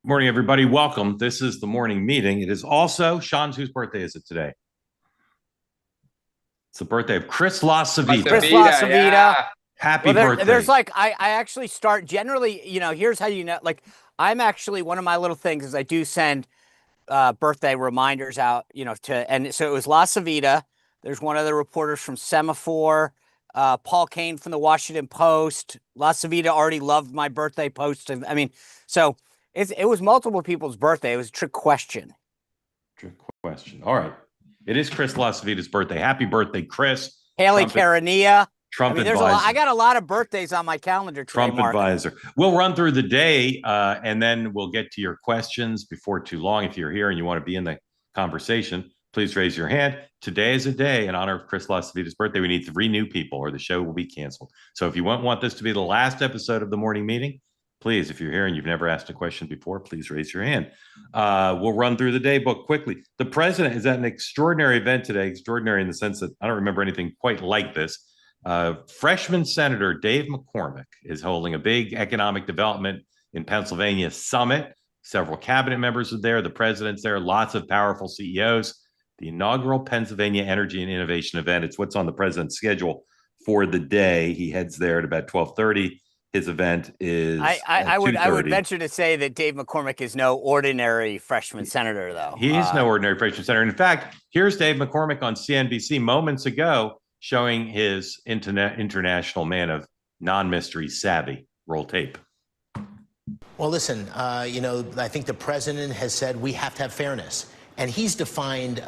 Morning, everybody. Welcome. This is the morning meeting. It is also Sean's. Whose birthday is it today? It's the birthday of Chris LaCivita. Chris LaCivita. Yeah. Happy birthday. There's like, I actually start generally, here's how like, I'm actually, one of my little things is I do send birthday reminders out, and so it was LaCivita. There's one of the reporters from Semaphore, Paul Kane from the Washington Post. LaCivita already loved my birthday post. I mean, so it was multiple people's birthday. It was a trick question. Trick question. All right. It is Chris LaCivita's birthday. Happy birthday, Chris. Haley Karania. Trump advisor. I got a lot of birthdays on my calendar today, Trump Mark. advisor. We'll run through the day, and then we'll get to your questions before too long. If you're here and you want to be in the conversation, please raise your hand. Today is a day in honor of Chris LaCivita's birthday. We need 3 new people or the show will be canceled. So if you want this to be the last episode of the morning meeting, please, if you're here and you've never asked a question before, please raise your hand. We'll run through the day book quickly. The president is at an extraordinary event today, extraordinary in the sense that I don't remember anything quite like this. Freshman Senator Dave McCormick is holding a big economic development in Pennsylvania summit. Several cabinet members are there. The president's there. Lots of powerful CEOs. The inaugural Pennsylvania Energy and Innovation event. It's what's on the president's schedule for the day. He heads there at about 12:30. His event is I would venture to say that Dave McCormick is no ordinary freshman senator, though. He is no ordinary freshman senator. In fact, here's Dave McCormick on CNBC moments ago showing his international man of non-mystery savvy. Roll tape. Well, listen, I think the president has said we have to have fairness. And he's defined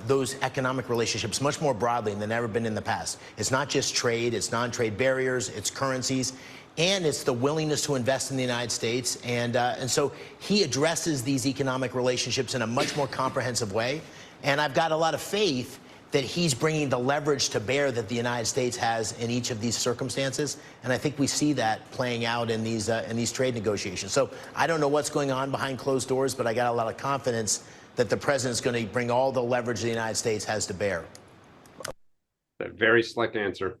those economic relationships much more broadly than ever been in the past. It's not just trade, it's non-trade barriers, it's currencies, and it's the willingness to invest in the United States. And so he addresses these economic relationships in a much more comprehensive way. And I've got a lot of faith that he's bringing the leverage to bear that the United States has in each of these circumstances. And I think we see that playing out in these trade negotiations. So I don't know what's going on behind closed doors, but I got a lot of confidence that the president's going to bring all the leverage the United States has to bear. A very slick answer.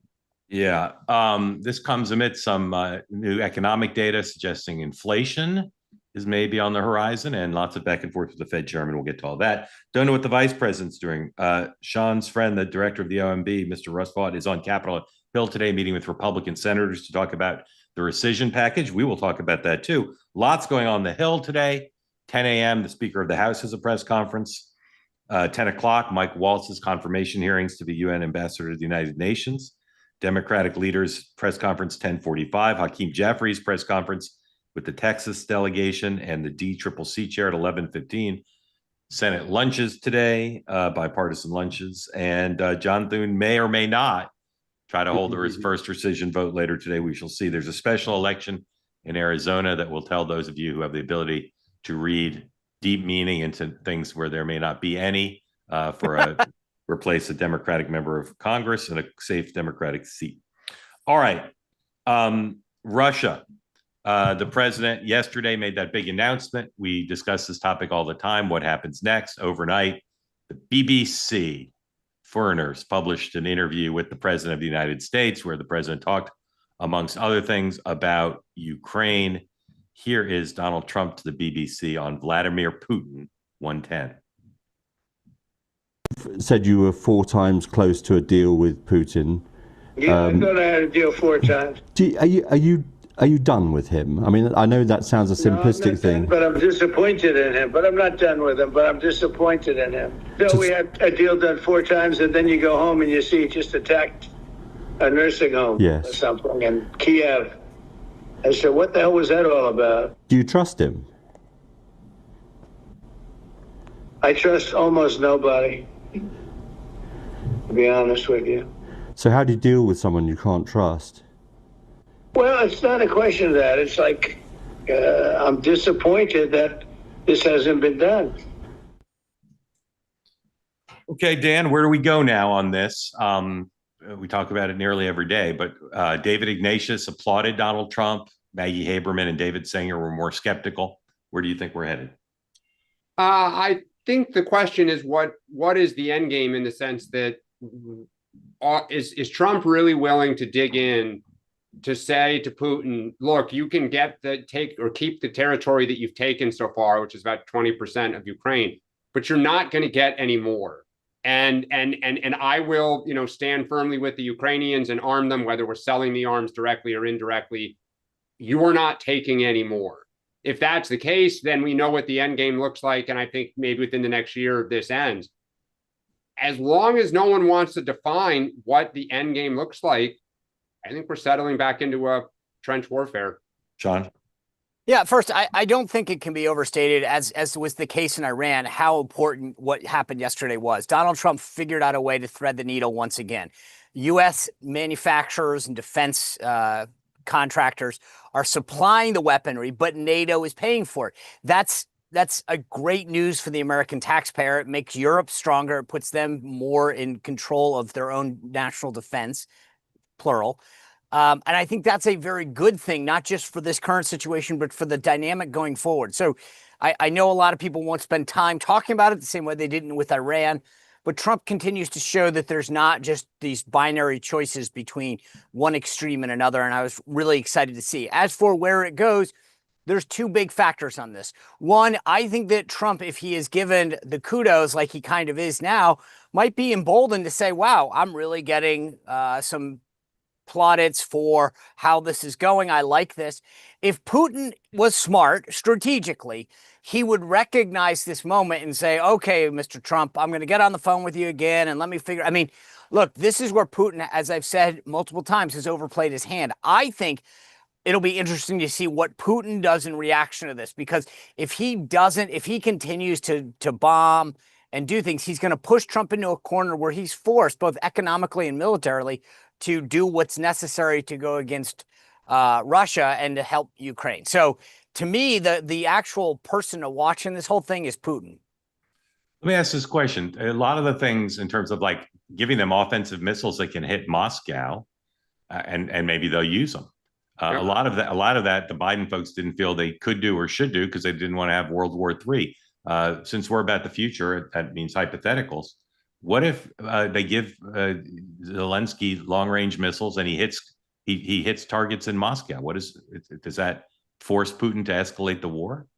Yeah. This comes amid some new economic data suggesting inflation is maybe on the horizon and lots of back and forth with the Fed chairman. We'll get to all that. Don't know what the vice president's doing. Sean's friend, the director of the OMB, Mr. Russ Vaught, is on Capitol Hill today meeting with Republican senators to talk about the rescission package. We will talk about that too. Lots going on the Hill today. 10 a.m., the Speaker of the House has a press conference. 10 o'clock, Mike Waltz's confirmation hearings to be UN Ambassador to the United Nations. Democratic leaders press conference 10:45. Hakeem Jeffries press conference with the Texas delegation and the DCCC chair at 11:15. Senate lunches today, bipartisan lunches. And John Thune may or may not try to hold his first rescission vote later today. We shall see. There's a special election in Arizona that will tell those of you who have the ability to read deep meaning into things where there may not be any for replace a Democratic member of Congress in a safe Democratic seat. All right. Russia. The president yesterday made that big announcement. We discuss this topic all the time. What happens next? Overnight, the BBC Foreigners published an interview with the president of the United States where the president talked, amongst other things, about Ukraine. Here is Donald Trump to the BBC on Vladimir Putin, 110. Said you were 4 times close to a deal with Putin. Yeah, I thought I had a deal 4 times. Are you done with him? I mean, I know that sounds a simplistic thing. But I'm disappointed in him. But I'm not done with him. But I'm disappointed in him. So we had a deal done 4 times, and then you go home and you see he just attacked a nursing home or something in Kiev. I said, what the hell was that all about? Do you trust him? I trust almost nobody, to be honest with you. So how do you deal with someone you can't trust? Well, it's not a question of that. It's like I'm disappointed that this hasn't been done. Okay, Dan, where do we go now on this? We talk about it nearly every day, but David Ignatius applauded Donald Trump. Maggie Haberman and David Sanger were more skeptical. Where do you think we're headed? I think the question is what is the end game, in the sense that is Trump really willing to dig in to say to Putin, look, you can keep the territory that you've taken so far, which is about 20% of Ukraine, but you're not going to get any more. And I will, stand firmly with the Ukrainians and arm them, whether we're selling the arms directly or indirectly. You're not taking any more. If that's the case, then we know what the end game looks like. And I think maybe within the next year, this ends. As long as no one wants to define what the end game looks like, I think we're settling back into a trench warfare. Sean? Yeah, first, I don't think it can be overstated, as was the case in Iran, how important what happened yesterday was. Donald Trump figured out a way to thread the needle once again. U.S. manufacturers and defense contractors are supplying the weaponry, but NATO is paying for it. That's a great news for the American taxpayer. It makes Europe stronger. It puts them more in control of their own national defense, plural. And I think that's a very good thing, not just for this current situation, but for the dynamic going forward. So I know a lot of people won't spend time talking about it the same way they didn't with Iran, but Trump continues to show that there's not just these binary choices between one extreme and another. And I was really excited to see. As for where it goes, there's two big factors on this. One, I think that Trump, if he is given the kudos like he kind of is now, might be emboldened to say, wow, I'm really getting some plaudits for how this is going. I like this. If Putin was smart strategically, he would recognize this moment and say, okay, Mr. Trump, I'm going to get on the phone with you again and let me figure. I mean, look, this is where Putin, as I've said multiple times, has overplayed his hand. I think it'll be interesting to see what Putin does in reaction to this, because if he continues to bomb and do things, he's going to push Trump into a corner where he's forced, both economically and militarily, to do what's necessary to go against Russia and to help Ukraine. So to me, the actual person to watch in this whole thing is Putin. Let me ask this question. A lot of the things in terms of like giving them offensive missiles that can hit Moscow, and maybe they'll use them. A lot of that, the Biden folks didn't feel they could do or should do because they didn't want to have World War III. Since we're about the future, that means hypotheticals. What if they give Zelensky long-range missiles and he hits targets in Moscow? Does that force Putin to escalate the war?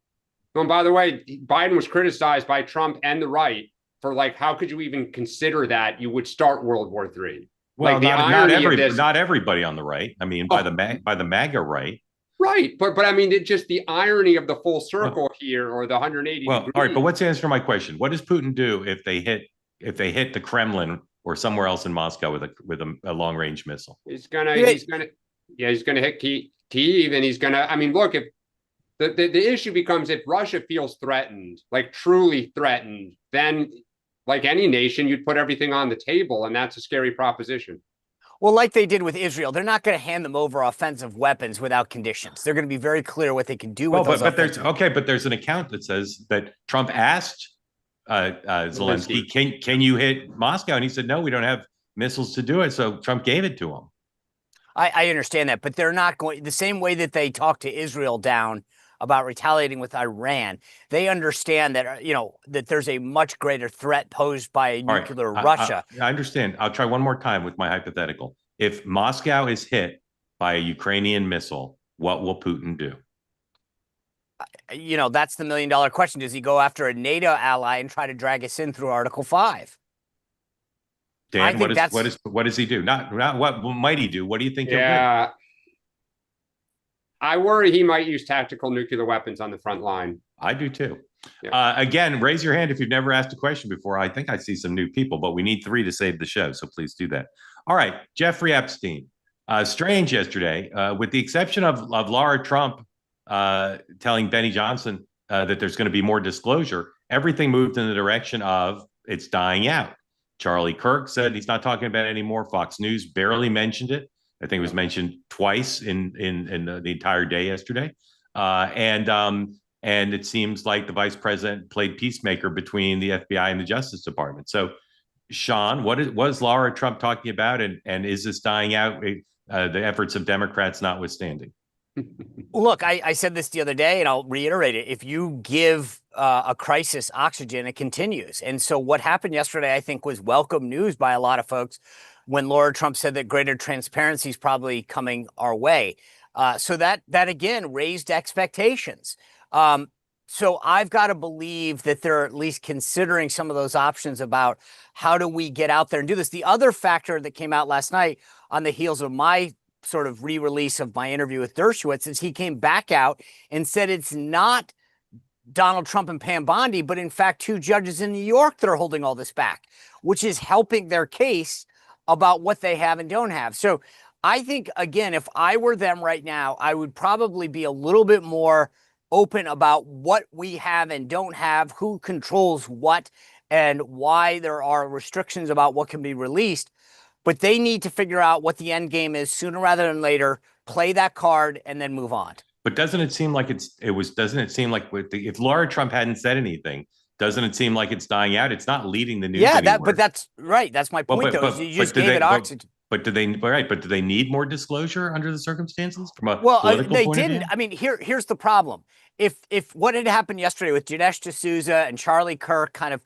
Well, and by the way, Biden was criticized by Trump and the right for how could you even consider that you would start World War III? Well, not everybody on the right. I mean, by the MAGA right. Right, but I mean, just the irony of the full circle here, or the 180. Well, all right, but what's the answer to my question? What does Putin do if they hit the Kremlin or somewhere else in Moscow with a long range missile? He's gonna hit Kyiv, and he's gonna. I mean, look, if the issue becomes if Russia feels threatened, truly threatened, then like any nation, you'd put everything on the table, and that's a scary proposition. Well, like they did with Israel, they're not going to hand them over offensive weapons without conditions. They're going to be very clear what they can do with those. But there's an account that says that Trump asked Zelensky, can you hit Moscow? And he said, no, we don't have missiles to do it. So Trump gave it to him. I understand that, but they're not going the same way that they talked to Israel down about retaliating with Iran. They understand that, that there's a much greater threat posed by a nuclear Russia. I understand. I'll try one more time with my hypothetical. If Moscow is hit by a Ukrainian missile, what will Putin do? That's the $1 million question. Does he go after a NATO ally and try to drag us in through Article 5? Dan, what does he do? Not what might he do? What do you think he'll do? I worry he might use tactical nuclear weapons on the front line. I do too. Yeah. Again, raise your hand if you've never asked a question before. I think I see some new people, but we need 3 to save the show, so please do that. All right, Jeffrey Epstein. Strange yesterday, with the exception of Laura Trump telling Benny Johnson that there's going to be more disclosure, everything moved in the direction of it's dying out. Charlie Kirk said he's not talking about it anymore. Fox News barely mentioned it. I think it was mentioned twice in the entire day yesterday. And it seems like the vice president played peacemaker between the FBI and the Justice Department. So, Sean, what is Laura Trump talking about? And is this dying out, the efforts of Democrats notwithstanding? Look, I said this the other day, and I'll reiterate it. If you give a crisis oxygen, it continues. And so what happened yesterday, I think, was welcome news by a lot of folks when Laura Trump said that greater transparency is probably coming our way. So that again raised expectations. So I've got to believe that they're at least considering some of those options about how do we get out there and do this. The other factor that came out last night on the heels of my sort of re-release of my interview with Dershowitz is he came back out and said it's not Donald Trump and Pam Bondi, but in fact, 2 judges in New York that are holding all this back, which is helping their case about what they have and don't have. So I think, again, if I were them right now, I would probably be a little bit more open about what we have and don't have, who controls what, and why there are restrictions about what can be released. But they need to figure out what the end game is sooner rather than later, play that card, and then move on. But doesn't it seem like doesn't it seem like if Laura Trump hadn't said anything, doesn't it seem like it's dying out? It's not leading the news anywhere. But that's right. That's my point, though. You just gave it oxygen. But do they need more disclosure under the circumstances from a political they point didn't. of view? I mean, here's the problem. If what had happened yesterday with Dinesh D'Souza and Charlie Kirk kind of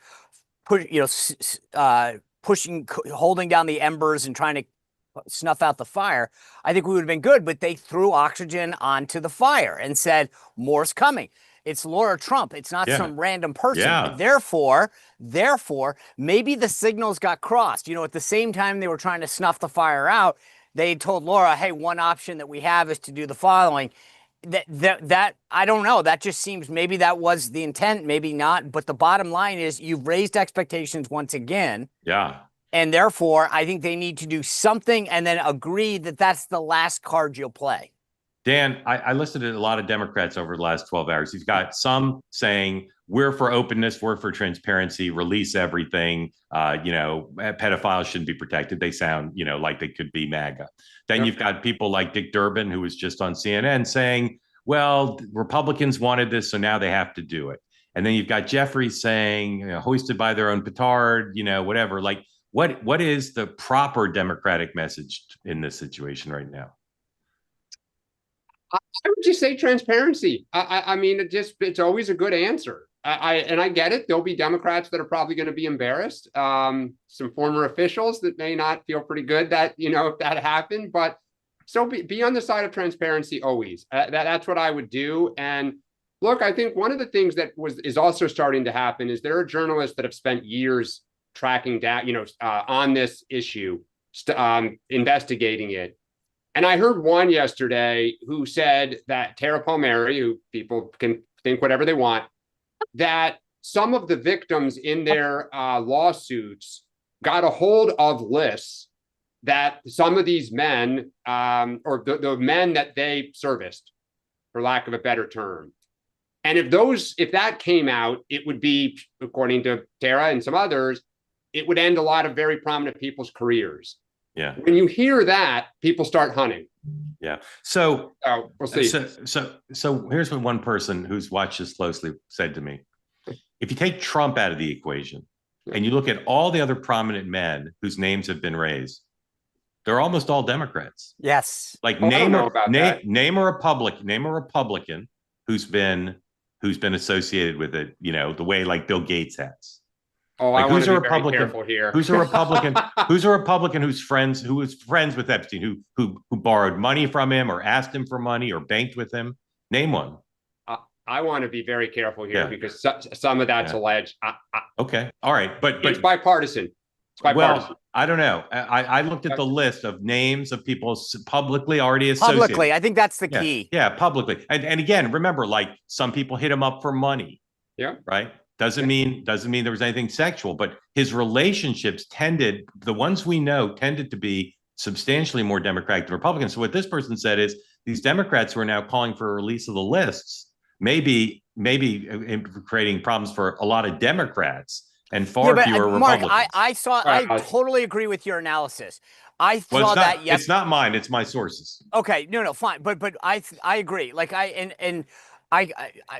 holding down the embers and trying to snuff out the fire, I think we would have been good. But they threw oxygen onto the fire and said, more's coming. It's Laura Trump. It's not some random person. Yeah. Therefore, maybe the signals got crossed. At the same time they were trying to snuff the fire out, they told Laura, hey, one option that we have is to do the following. That I don't know. That just seems maybe that was the intent, maybe not. But the bottom line is you've raised expectations once again. Yeah. And therefore, I think they need to do something and then agree that that's the last card you'll play. Dan, I listened to a lot of Democrats over the last 12 hours. You've got some saying we're for openness, we're for transparency, release everything. Pedophiles shouldn't be protected. They sound, like they could be MAGA. Then you've got people like Dick Durbin, who was just on CNN saying, well, Republicans wanted this, so now they have to do it. And then you've got Jeffrey saying, hoisted by their own petard, whatever. Like, what is the proper Democratic message in this situation right now? I would just say transparency. I mean, it's always a good answer. I get it. There'll be Democrats that are probably going to be embarrassed. Some former officials that may not feel pretty good that, if that happened, but so be on the side of transparency always. That's what I would do. And look, I think one of the things that is also starting to happen is there are journalists that have spent years tracking down, on this issue, investigating it. And I heard one yesterday who said that Tara Palmieri, who people can think whatever they want, that some of the victims in their lawsuits got a hold of lists that some of these men, or the men that they serviced, for lack of a better term. And if that came out, it would be, according to Tara and some others, it would end a lot of very prominent people's careers. Yeah. When you hear that, people start hunting. Yeah. So we'll see. So here's what one person who's watched this closely said to me. If you take Trump out of the equation and you look at all the other prominent men whose names have been raised, they're almost all Democrats. Yes. Like name a Republican who's been associated with it, the way like Bill Gates has. Oh, like, I want to be very careful here. Who's a Republican? Who's a Republican who was friends with Epstein, who borrowed money from him or asked him for money or banked with him? Name one. I want to be very careful here because some of that's alleged. Okay, all right, but it's bipartisan. It's bipartisan. Well, I don't know. I looked at the list of names of people publicly already associated. Publicly, I think that's the key. Yeah, publicly, and again, remember, like some people hit him up for money. Yeah. Right. Doesn't mean there was anything sexual, but his relationships the ones we know tended to be substantially more Democratic than Republicans. So what this person said is these Democrats who are now calling for a release of the lists maybe creating problems for a lot of Democrats and far fewer Republicans. Mark, I totally agree with your analysis. I saw that yesterday. It's not mine. It's my sources. Okay, no, fine, but I agree. Like I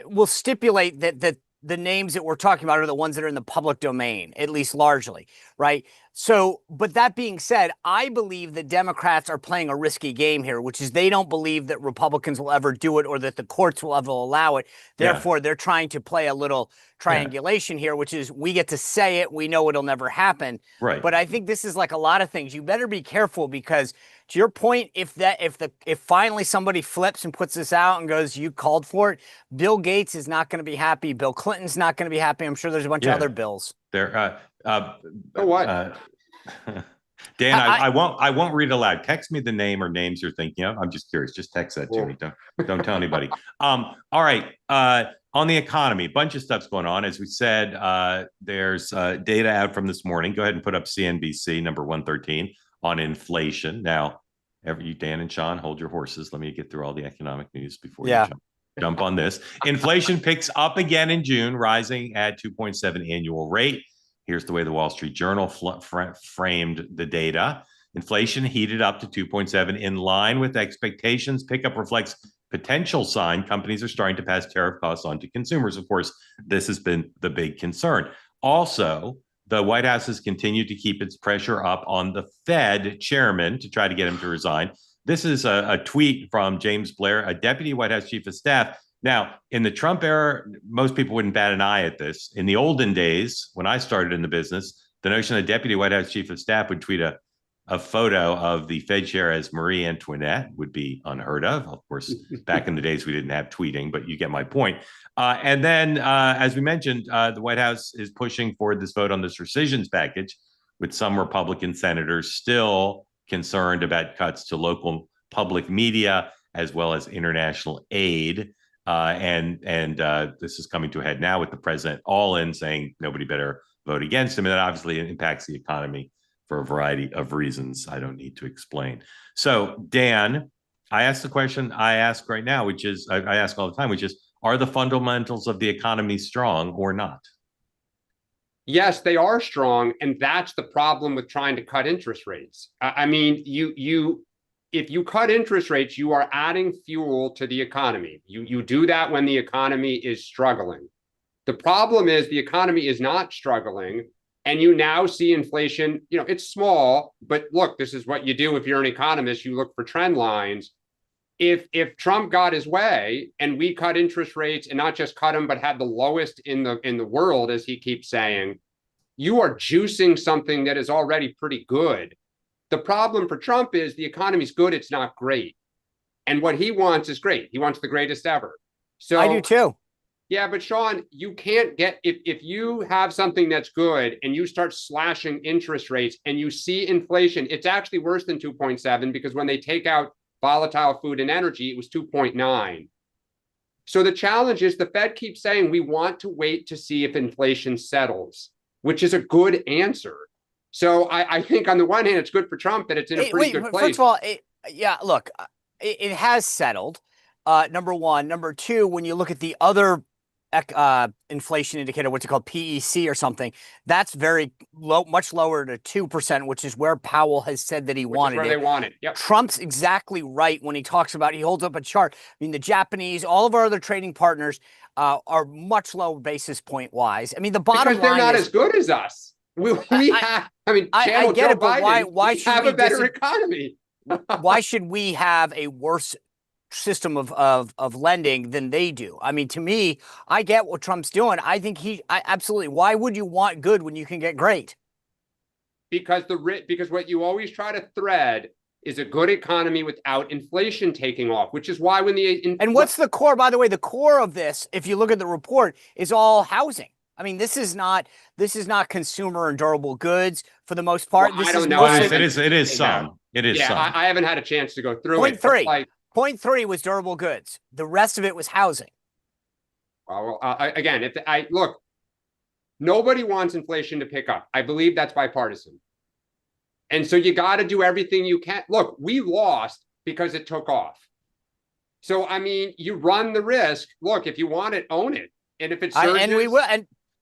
will stipulate that the names that we're talking about are the ones that are in the public domain, at least largely, right? So, but that being said, I believe that Democrats are playing a risky game here, which is they don't believe that Republicans will ever do it or that the courts will ever allow it. Therefore, they're trying to play a little triangulation here, which is we get to say it, we know it'll never happen. Right. But I think this is like a lot of things. You better be careful because, to your point, if finally somebody flips and puts this out and goes, you called for it, Bill Gates is not going to be happy. Bill Clinton's not going to be happy. I'm sure there's a bunch of other bills. There. What? Dan, I won't read aloud. Text me the name or names you're thinking of. I'm just curious. Just text that to me. Don't tell anybody. All right. On the economy, a bunch of stuff's going on. As we said, there's data out from this morning. Go ahead and put up CNBC number 113 on inflation. Now, you, Dan and Sean, hold your horses. Let me get through all the economic news before you jump on this. Inflation picks up again in June, rising at 2.7 annual rate. Here's the way the Wall Street Journal framed the data. Inflation heated up to 2.7 in line with expectations. Pickup reflects potential sign companies are starting to pass tariff costs on to consumers. Of course, this has been the big concern. Also, the White House has continued to keep its pressure up on the Fed chairman to try to get him to resign. This is a tweet from James Blair, a deputy White House chief of staff. Now, in the Trump era, most people wouldn't bat an eye at this. In the olden days, when I started in the business, the notion that deputy White House chief of staff would tweet a photo of the Fed chair as Marie Antoinette would be unheard of. Of course, back in the days, we didn't have tweeting, but you get my point. And then, as we mentioned, the White House is pushing for this vote on this rescissions package, with some Republican senators still concerned about cuts to local public media as well as international aid. And this is coming to a head now with the president all in saying nobody better vote against him. And that obviously impacts the economy for a variety of reasons I don't need to explain. So, Dan, I asked the question I ask right now, which is, I ask all the time, which is, are the fundamentals of the economy strong or not? Yes, they are strong. And that's the problem with trying to cut interest rates. I mean, if you cut interest rates, you are adding fuel to the economy. You do that when the economy is struggling. The problem is the economy is not struggling, and you now see inflation. You know, it's small, but look, this is what you do if you're an economist. You look for trend lines. If Trump got his way and we cut interest rates, and not just cut them, but had the lowest in the world, as he keeps saying, you are juicing something that is already pretty good. The problem for Trump is the economy's good, it's not great. And what he wants is great. He wants the greatest ever. So I do too. Yeah, but Sean, you can't get, if you have something that's good and you start slashing interest rates and you see inflation, it's actually worse than 2.7, because when they take out volatile food and energy, it was 2.9. So the challenge is the Fed keeps saying we want to wait to see if inflation settles, which is a good answer. So I think on the one hand, it's good for Trump that it's in a pretty good place. First of all, look, it has settled. Number one. Number two, when you look at the other inflation indicator, what's it called, PEC or something, that's very low, much lower to 2%, which is where Powell has said that he wanted it. Where they want it. Yep. Trump's exactly right when he talks about, he holds up a chart. I mean, the Japanese, all of our other trading partners are much lower basis point wise. I mean, the bottom line is, because they're not as good as us. I get it, but why should have a better economy? Why should we have a worse system of lending than they do? I mean, to me, I get what Trump's doing. I think absolutely. Why would you want good when you can get great? Because what you always try to thread is a good economy without inflation taking off, which is why when and what's the core, by the way, the core of this, if you look at the report, is all housing. I mean, this is not consumer and durable goods for the most part. Well, I don't know. It is some. Yeah, I haven't had a chance to go through it. Point three was durable goods. The rest of it was housing. Well, again, look, nobody wants inflation to pick up. I believe that's bipartisan. And so you got to do everything you can. Look, we lost because it took off. So, I mean, you run the risk. Look, if you want it, own it. And if it surges, and we will.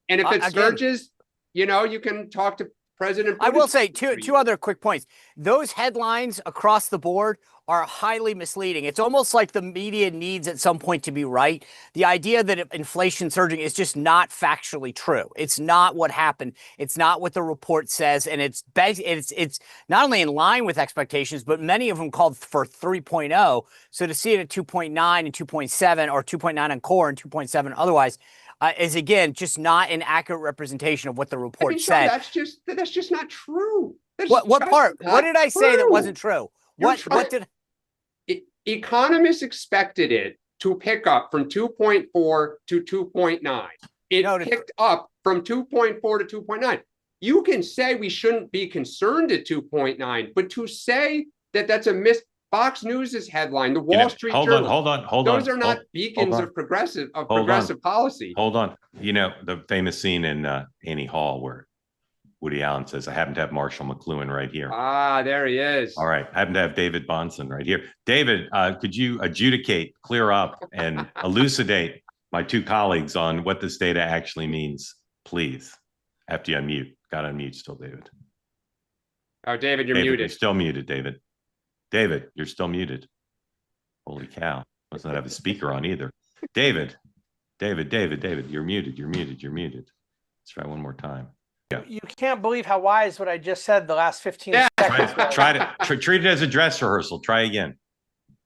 And if it surges, you know, you can talk to President. I Putin will say two other quick points. Those headlines across the board are highly misleading. It's almost like the media needs at some point to be right. The idea that inflation surging is just not factually true. It's not what happened. It's not what the report says, and it's not only in line with expectations, but many of them called for 3.0. So to see it at 2.9 and 2.7, or 2.9 on core and 2.7 otherwise, is again just not an accurate representation of what the report Sean, said. that's just not true. What part? What did I say that wasn't true? What did economists expected it to pick up from 2.4 to 2.9? It picked up from 2.4 to 2.9. You can say we shouldn't be concerned at 2.9, but to say that that's a miss. Fox News's headline, the Wall Street Journal. Hold on. Those are not beacons of progressive policy. Hold on. You know, the famous scene in Annie Hall where Woody Allen says, I happen to have Marshall McLuhan right here. Ah, there he is. All right. I happen to have David Bonson right here. David, could you adjudicate, clear up, and elucidate my two colleagues on what this data actually means, please? After you unmute. Got to unmute still, David. Oh, David, you're muted. You're still muted, David. David, you're still muted. Holy cow. Must not have a speaker on either. David, you're muted. Let's try one more time. Yeah. You can't believe how wise what I just said the last 15 seconds. Treat it as a dress rehearsal. Try again.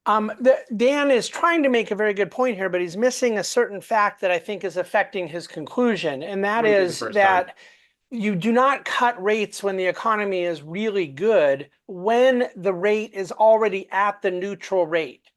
Dan is trying to make a very good point here, but he's missing a certain fact that I think is affecting his conclusion. And that is that you do not cut rates when the economy is really good, when the rate is already at the neutral rate.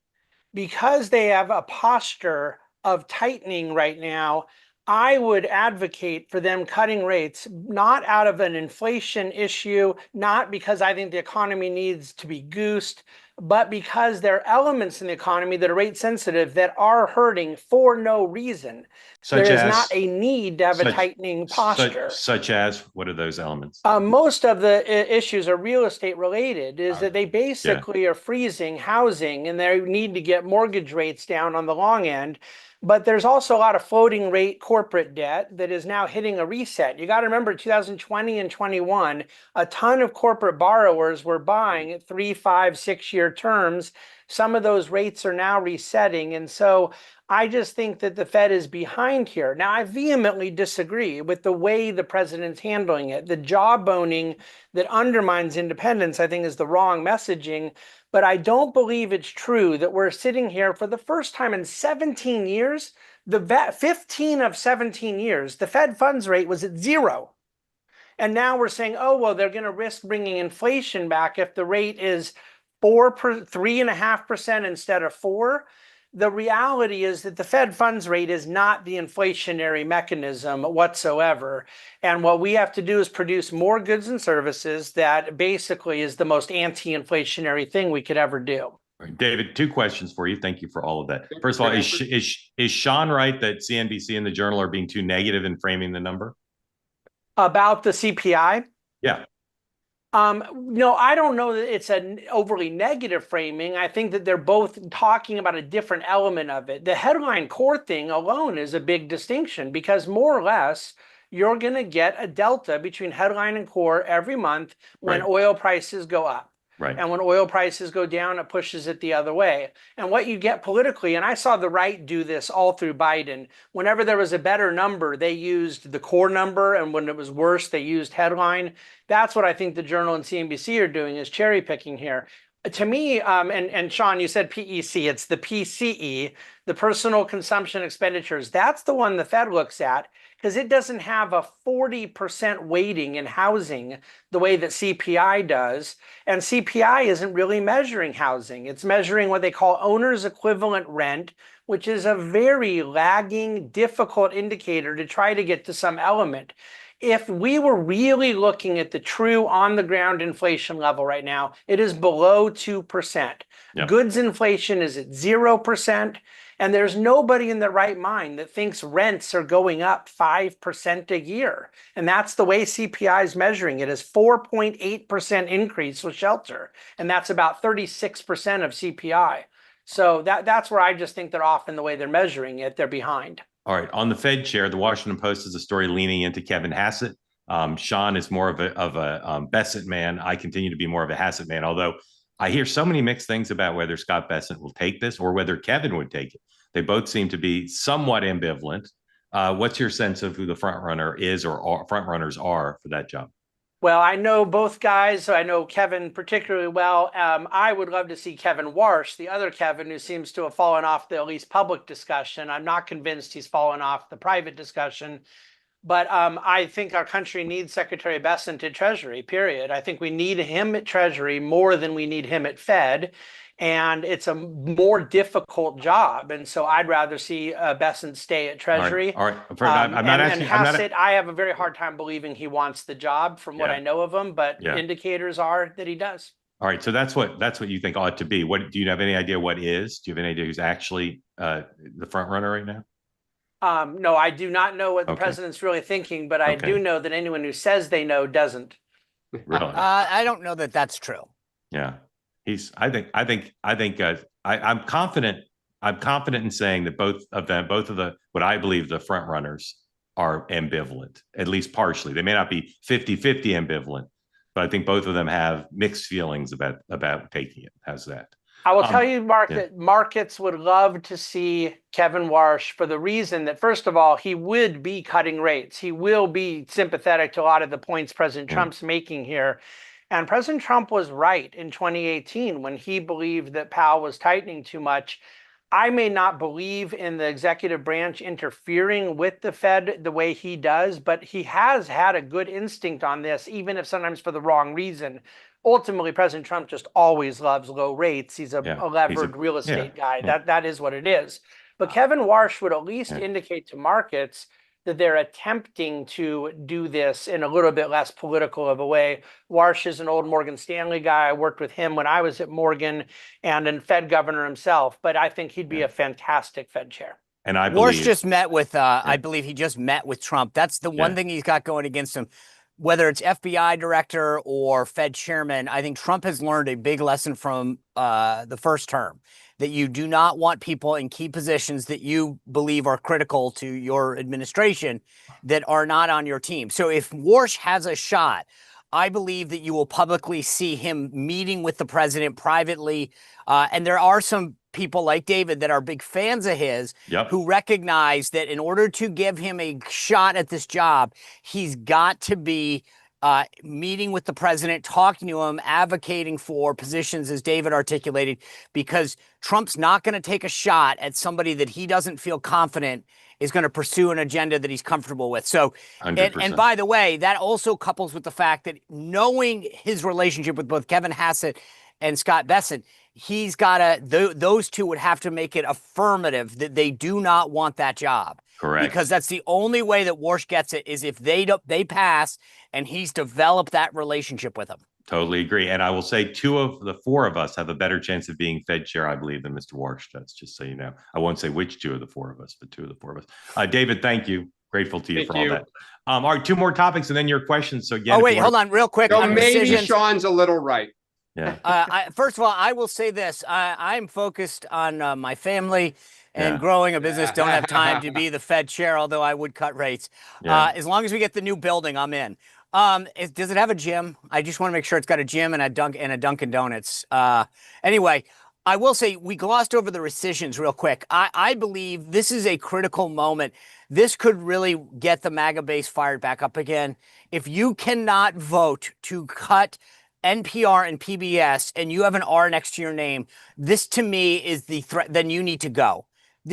Because they have a posture of tightening right now, I would advocate for them cutting rates, not out of an inflation issue, not because I think the economy needs to be goosed, but because there are elements in the economy that are rate sensitive that are hurting for no reason. There is not a need to have a tightening posture. Such as, what are those elements? Most of the issues are real estate related, is that they basically are freezing housing and they need to get mortgage rates down on the long end. But there's also a lot of floating rate corporate debt that is now hitting a reset. You got to remember 2020 and 21, a ton of corporate borrowers were buying at 3, 5, 6-year terms. Some of those rates are now resetting. And so I just think that the Fed is behind here. Now, I vehemently disagree with the way the president's handling it. The jawboning that undermines independence, I think, is the wrong messaging. But I don't believe it's true that we're sitting here for the first time in 17 years, 15 of 17 years, the Fed funds rate was at 0. And now we're saying, oh, well, they're going to risk bringing inflation back if the rate is 3.5% instead of 4%. The reality is that the Fed funds rate is not the inflationary mechanism whatsoever. And what we have to do is produce more goods and services. That basically is the most anti-inflationary thing we could ever do. Right. David, two questions for you. Thank you for all of that. First of all, is Sean right that CNBC and the Journal are being too negative in framing the number? About the CPI? Yeah. No, I don't know that it's an overly negative framing. I think that they're both talking about a different element of it. The headline core thing alone is a big distinction because more or less you're going to get a delta between headline and core every month when oil prices go up. Right. And when oil prices go down, it pushes it the other way. And what you get politically, and I saw the right do this all through Biden, whenever there was a better number, they used the core number. And when it was worse, they used headline. That's what I think the Journal and CNBC are doing, is cherry picking here. To me, and Sean, you said PEC, it's the PCE, the personal consumption expenditures. That's the one the Fed looks at because it doesn't have a 40% weighting in housing the way that CPI does. And CPI isn't really measuring housing. It's measuring what they call owner's equivalent rent, which is a very lagging, difficult indicator to try to get to some element. If we were really looking at the true on-the-ground inflation level right now, it is below 2%. Yep. Goods inflation is at 0%. And there's nobody in their right mind that thinks rents are going up 5% a year. And that's the way CPI is measuring it, is 4.8% increase with shelter. And that's about 36% of CPI. So that's where I just think they're off in the way they're measuring it. They're behind. All right. On the Fed chair, the Washington Post has a story leaning into Kevin Hassett, Sean is more of a Bessent man. I continue to be more of a Hassett man, although I hear so many mixed things about whether Scott Bessent will take this or whether Kevin would take it. They both seem to be somewhat ambivalent. What's your sense of who the front runner is or front runners are for that job? Well, I know both guys. So I know Kevin particularly well. I would love to see Kevin Warsh, the other Kevin who seems to have fallen off the at least public discussion. I'm not convinced he's fallen off the private discussion. But I think our country needs Secretary Bessent at Treasury, period. I think we need him at Treasury more than we need him at Fed. And it's a more difficult job. And so I'd rather see Bessent stay at Treasury. All right. I'm not asking. And Hassett, I have a very hard time believing he wants the job from what I know of him, but indicators are that he does. All right. So that's what you think ought to be. What do you have any idea what is? Do you have any idea who's actually the front runner right now? No, I do not know what the president's really thinking, but I do know that anyone who says they know doesn't. Really? I don't know that that's true. Yeah. I'm confident. I'm confident in saying that both of what I believe the front runners are ambivalent, at least partially. They may not be 50-50 ambivalent, but I think both of them have mixed feelings about taking it. How's that? I will tell you, Mark, that markets would love to see Kevin Warsh for the reason that, first of all, he would be cutting rates. He will be sympathetic to a lot of the points President Trump's making here. And President Trump was right in 2018 when he believed that Powell was tightening too much. I may not believe in the executive branch interfering with the Fed the way he does, but he has had a good instinct on this, even if sometimes for the wrong reason. Ultimately, President Trump just always loves low rates. He's a levered real estate guy. That is what it is. But Kevin Warsh would at least indicate to markets that they're attempting to do this in a little bit less political of a way. Warsh is an old Morgan Stanley guy. I worked with him when I was at Morgan and a Fed governor himself, but I think he'd be a fantastic Fed chair. And I believe Warsh just met with, I believe he just met with Trump. That's the one thing he's got going against him. Whether it's FBI director or Fed chairman, I think Trump has learned a big lesson from the first term, that you do not want people in key positions that you believe are critical to your administration that are not on your team. So if Warsh has a shot, I believe that you will publicly see him meeting with the president privately. And there are some people like David that are big fans of his who recognize that in order to give him a shot at this job, he's got to be meeting with the president, talking to him, advocating for positions, as David articulated, because Trump's not going to take a shot at somebody that he doesn't feel confident is going to pursue an agenda that he's comfortable with. So, and by the way, that also couples with the fact that knowing his relationship with both Kevin Hassett and Scott Bessent, he's got to, those two would have to make it affirmative that they do not want that job. Correct. Because that's the only way that Warsh gets it, is if they pass and he's developed that relationship with them. Totally agree. And I will say 2 of the 4 of us have a better chance of being Fed chair, I believe, than Mr. Warsh does, just so you know. I won't say which 2 of the 4 of us, but 2 of the 4 of us. David, thank you. Grateful to you for all that. All right, 2 more topics and then your questions. So again, hold on real quick. So maybe Sean's a little right. Yeah. First of all, I will say this. I'm focused on my family and growing a business. Don't have time to be the Fed chair, although I would cut rates. As long as we get the new building, I'm in. Does it have a gym? I just want to make sure it's got a gym and a Dunkin' Donuts. Anyway, I will say we glossed over the rescissions real quick. I believe this is a critical moment. This could really get the MAGA base fired back up again. If you cannot vote to cut NPR and PBS and you have an R next to your name, this to me is the threat. Then you need to go.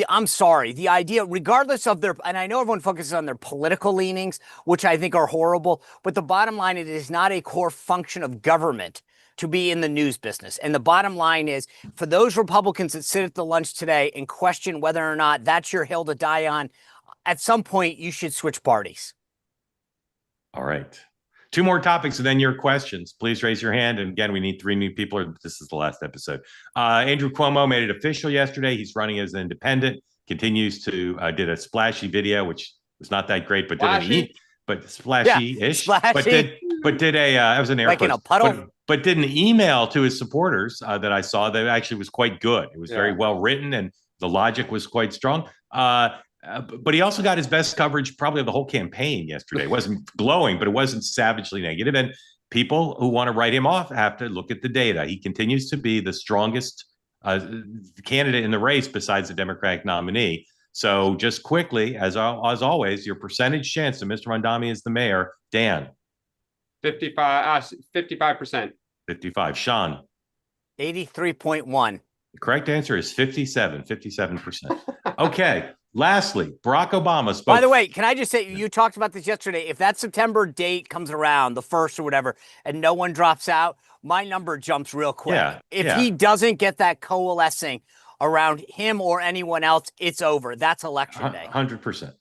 I'm sorry. The idea, regardless of their, and I know everyone focuses on their political leanings, which I think are horrible, but the bottom line, it is not a core function of government to be in the news business. And the bottom line is, for those Republicans that sit at the lunch today and question whether or not that's your hill to die on, at some point you should switch parties. All right. 2 more topics and then your questions. Please raise your hand. And again, we need 3 new people. This is the last episode. Andrew Cuomo made it official yesterday. He's running as an independent, continues to did a splashy video, which was not that great, but splashy-ish. Splashy. But did a that was an air like quotes, in a puddle. But did an email to his supporters that I saw that actually was quite good. It was very well written and the logic was quite strong. But he also got his best coverage probably of the whole campaign yesterday. It wasn't glowing, but it wasn't savagely negative. And people who want to write him off have to look at the data. He continues to be the strongest candidate in the race besides the Democratic nominee. So just quickly, as always, your percentage chance that Mr. Mondami is the mayor, Dan. 55%. 55. Sean. 83.1. The correct answer is 57%. Okay. Lastly, Barack Obama spoke. By the way, can I just say, you talked about this yesterday. If that September date comes around, the 1st or whatever, and no one drops out, my number jumps real quick. If he doesn't get that coalescing around him or anyone else, it's over. That's election day. 100%.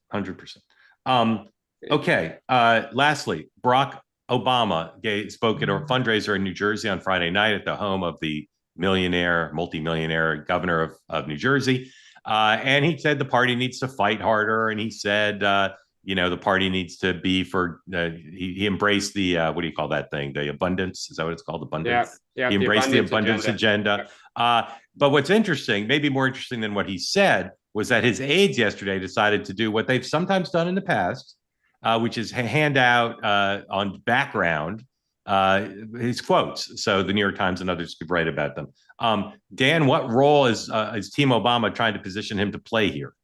Okay. Lastly, Barack Obama spoke at a fundraiser in New Jersey on Friday night at the home of the multi-millionaire governor of New Jersey. And he said the party needs to fight harder. And he said, the party needs to be for, he embraced the, what do you call that thing? The abundance. Is that what it's called? Abundance. Yeah. He embraced the abundance agenda. But what's interesting, maybe more interesting than what he said, was that his aides yesterday decided to do what they've sometimes done in the past, which is hand out on background his quotes, so the New York Times and others could write about them. Dan, what role is Team Obama trying to position him to play here?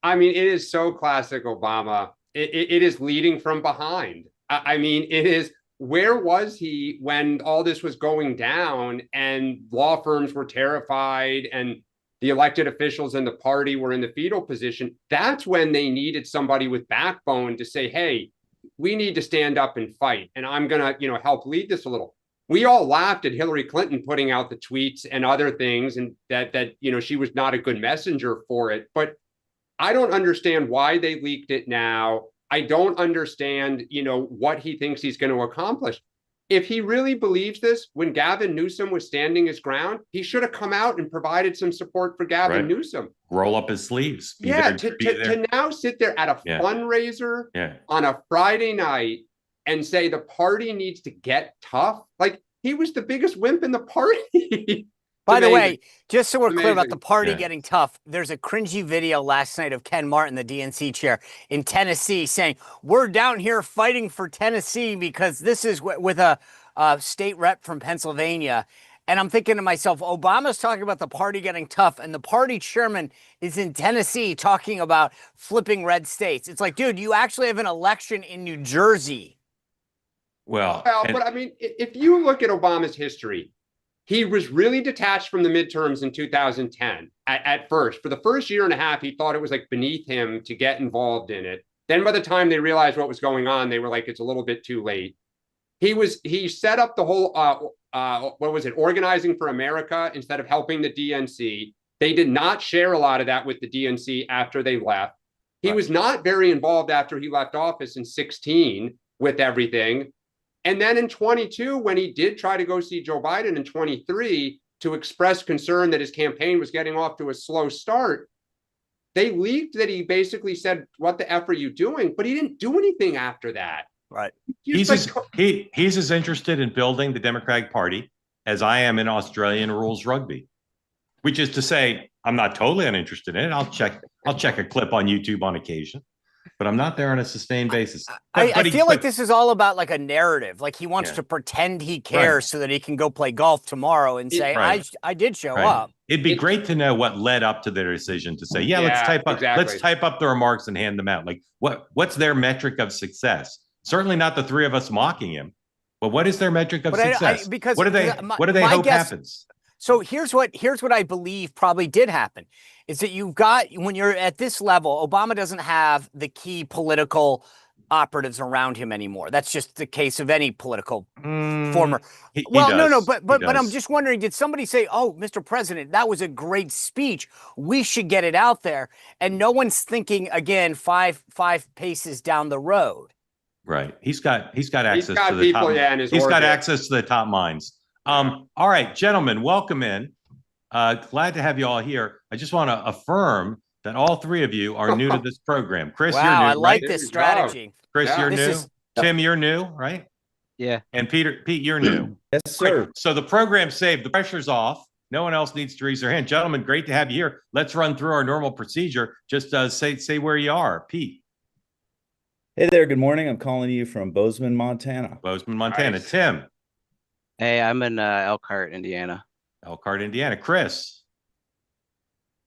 I mean, it is so classic Obama. It is leading from behind. I mean, it is. Where was he when all this was going down and law firms were terrified and the elected officials in the party were in the fetal position? That's when they needed somebody with backbone to say, hey, we need to stand up and fight. And I'm going to, help lead this a little. We all laughed at Hillary Clinton putting out the tweets and other things, and that she was not a good messenger for it. But I don't understand why they leaked it now. I don't understand, what he thinks he's going to accomplish. If he really believes this, when Gavin Newsom was standing his ground, he should have come out and provided some support for Gavin Newsom. Roll up his sleeves. To now sit there at a fundraiser on a Friday night and say the party needs to get tough. Like, he was the biggest wimp in the party. By the way, just so we're clear about the party getting tough, there's a cringy video last night of Ken Martin, the DNC chair in Tennessee, saying, we're down here fighting for Tennessee because this is with a state rep from Pennsylvania. And I'm thinking to myself, Obama's talking about the party getting tough, and the party chairman is in Tennessee talking about flipping red states. It's like, dude, you actually have an election in New Jersey. But I mean, if you look at Obama's history, he was really detached from the midterms in 2010 at first. For the first year and a half, he thought it was like beneath him to get involved in it. Then by the time they realized what was going on, they were like, it's a little bit too late. He set up the whole, Organizing for America instead of helping the DNC. They did not share a lot of that with the DNC after they left. He was not very involved after he left office in 2016 with everything. And then in 22, when he did try to go see Joe Biden in 23 to express concern that his campaign was getting off to a slow start, they leaked that he basically said, what the F are you doing? But he didn't do anything after that. Right. He's as interested in building the Democratic Party as I am in Australian rules rugby, which is to say, I'm not totally uninterested in it. I'll check a clip on YouTube on occasion, but I'm not there on a sustained basis. I feel like this is all about like a narrative. Like he wants to pretend he cares so that he can go play golf tomorrow and say, I did show up. It'd be great to know what led up to their decision to say, let's type up the remarks and hand them out. Like what's their metric of success? Certainly not the three of us mocking him, but what is their metric of success? Because what do they hope happens? So here's what I believe probably did happen is that you've got, when you're at this level, Obama doesn't have the key political operatives around him anymore. That's just the case of any political former. But I'm just wondering, did somebody say, oh, Mr. President, that was a great speech. We should get it out there. And no one's thinking, again, five paces down the road. Right. He's got access to the top. He's got access to the top minds. All right, gentlemen, welcome in. Glad to have you all here. I just want to affirm that all three of you are new to this program. Chris, you're new. I like this strategy. Chris, you're new. Tim, you're new, right? Yeah. And Pete, you're new. Yes, sir. Right. So the program's saved. The pressure's off. No one else needs to raise their hand. Gentlemen, great to have you here. Let's run through our normal procedure. Just say where you are. Pete. Hey there, good morning. I'm calling you from Bozeman, Montana. Bozeman, Montana. Nice. Tim. Hey, I'm in Elkhart, Indiana. Elkhart, Indiana. Chris.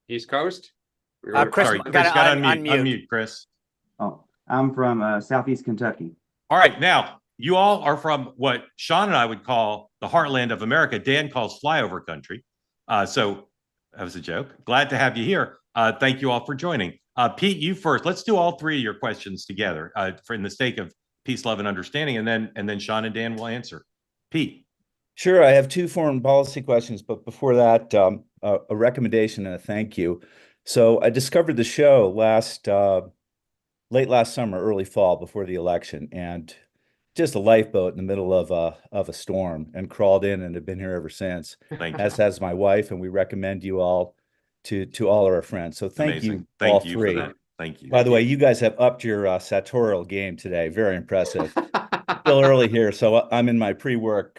East Coast? Chris, Sorry, Chris, gotta got unmute. unmute, Chris. Oh, I'm from Southeast Kentucky. All right, now you all are from what Sean and I would call the heartland of America. Dan calls flyover country. So that was a joke. Glad to have you here. Thank you all for joining. Pete, you first. Let's do all three of your questions together for in the sake of peace, love, and understanding, and then Sean and Dan will answer. Pete. Sure, I have two foreign policy questions, but before that, a recommendation and a thank you. So I discovered the show late last summer, early fall, before the election, and just a lifeboat in the middle of a storm, and crawled in and have been here ever since. Thank As you. has my wife, and we recommend you all to all of our friends. So thank Amazing. you, Thank all you three. for that. Thank you. By the way, you guys have upped your sartorial game today. Very impressive. Still early here, so I'm in my pre-work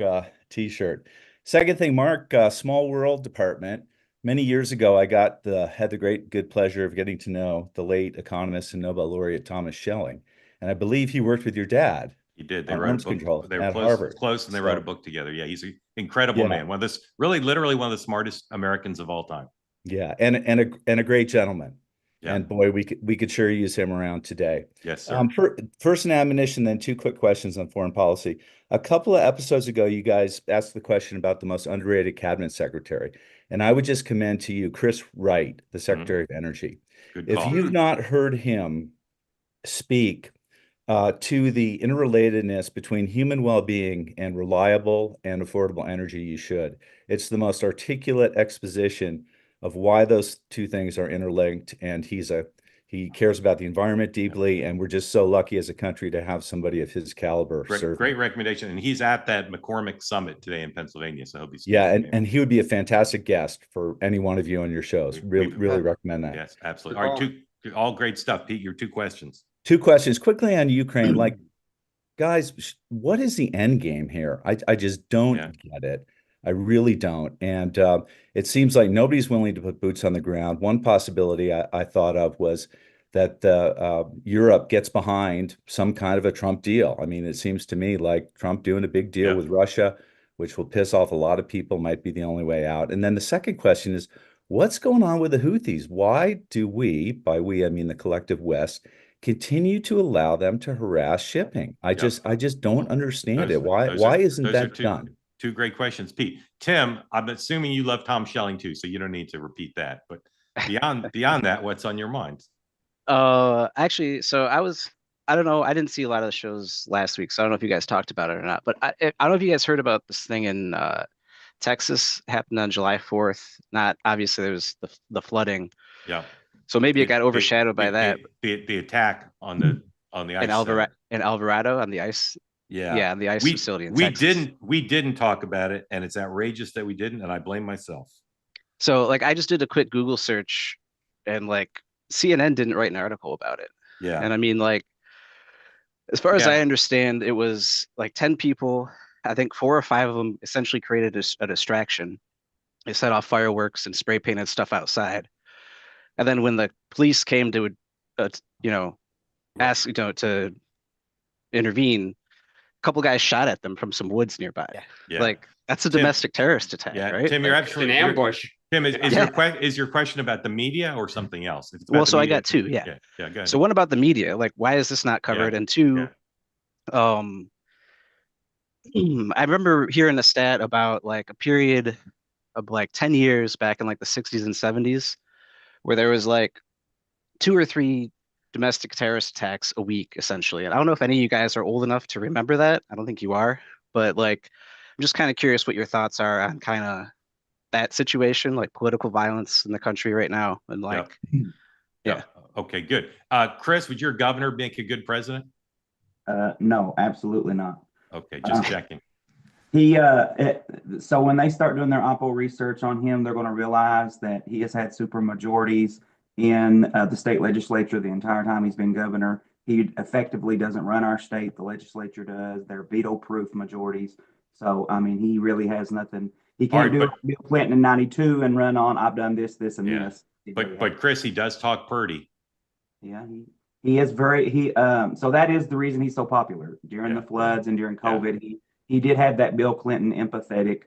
t-shirt. Second thing, Mark, Small World Department. Many years ago, I had the great good pleasure of getting to know the late economist and Nobel laureate Thomas Schelling, and I believe he worked with your dad. He did. They on wrote a arms book. control They were at close, Harvard. and they wrote a book together. Yeah, he's an incredible man. One of this, literally one of the smartest Americans of all time. Yeah, and a great gentleman. Yeah. And boy, we could sure use him around today. Yes, sir. First an admonition, then two quick questions on foreign policy. A couple of episodes ago, you guys asked the question about the most underrated cabinet secretary. And I would just commend to you Chris Wright, the Secretary of Energy. Good If call. you've not heard him speak to the interrelatedness between human well-being and reliable and affordable energy, you should. It's the most articulate exposition of why those two things are interlinked, and he cares about the environment deeply, and we're just so lucky as a country to have somebody of his caliber. Great recommendation, and he's at that McCormick Summit today in Pennsylvania, so he'll be speaking. Yeah, and he would be a fantastic guest for any one of you on your shows. Really recommend that. Yes, absolutely. All right, all great stuff. Pete, your two questions. Two questions quickly on Ukraine. Like, guys, what is the end game here? I just don't get it. I really don't. And it seems like nobody's willing to put boots on the ground. One possibility I thought of was that Europe gets behind some kind of a Trump deal. I mean, it seems to me like Trump doing a big deal with Russia, which will piss off a lot of people, might be the only way out. And then the second question is, what's going on with the Houthis? Why do we, by we, I mean the collective West, continue to allow them to harass shipping? I just don't understand it. Why isn't that done? Two great questions, Pete. Tim, I'm assuming you love Tom Schelling too, so you don't need to repeat that. But beyond that, what's on your mind? Actually, so I don't know, I didn't see a lot of the shows last week, so I don't know if you guys talked about it or not. But I don't know if you guys heard about this thing in Texas happened on July 4th. Not obviously there was the flooding. Yeah. So maybe it got overshadowed by that. The attack on the ice in Alvarado on the ice. Yeah, on the ice facility in Texas. We didn't talk about it, and it's outrageous that we didn't, and I blame myself. So like I just did a quick Google search, and like CNN didn't write an article about it. Yeah. And I mean, like, as far as I understand, it was like 10 people. I think 4 or 5 of them essentially created a distraction. They set off fireworks and spray painted stuff outside. And then when the police came to, ask, to intervene, a couple guys shot at them from some woods nearby. Yeah. Like, that's a domestic terrorist attack, right? Tim, you're absolutely an ambush. Tim, is your question about the media or something else? Well, so I got two. Yeah. Go ahead. So one about the media, like why is this not covered? And two, I remember hearing a stat about like a period of like 10 years back in like the 60s and 70s, where there was like 2 or 3 domestic terrorist attacks a week, essentially. And I don't know if any of you guys are old enough to remember that. I don't think you are, but like, I'm just kind of curious what your thoughts are on kind of that situation, like political violence in the country right now. And like, Okay, good. Chris, would your governor make a good president? No, absolutely not. Okay, just checking. So when they start doing their Oppo research on him, they're going to realize that he has had super majorities in the state legislature the entire time he's been governor. He effectively doesn't run our state. The legislature does. They're veto-proof majorities. So, I mean, he really has nothing. He can't do but, Bill Clinton in 92 and run on, I've done this, this, and this. But Chris, he does talk purdy. Yeah, he is very so that is the reason he's so popular during the floods and during COVID. He did have that Bill Clinton empathetic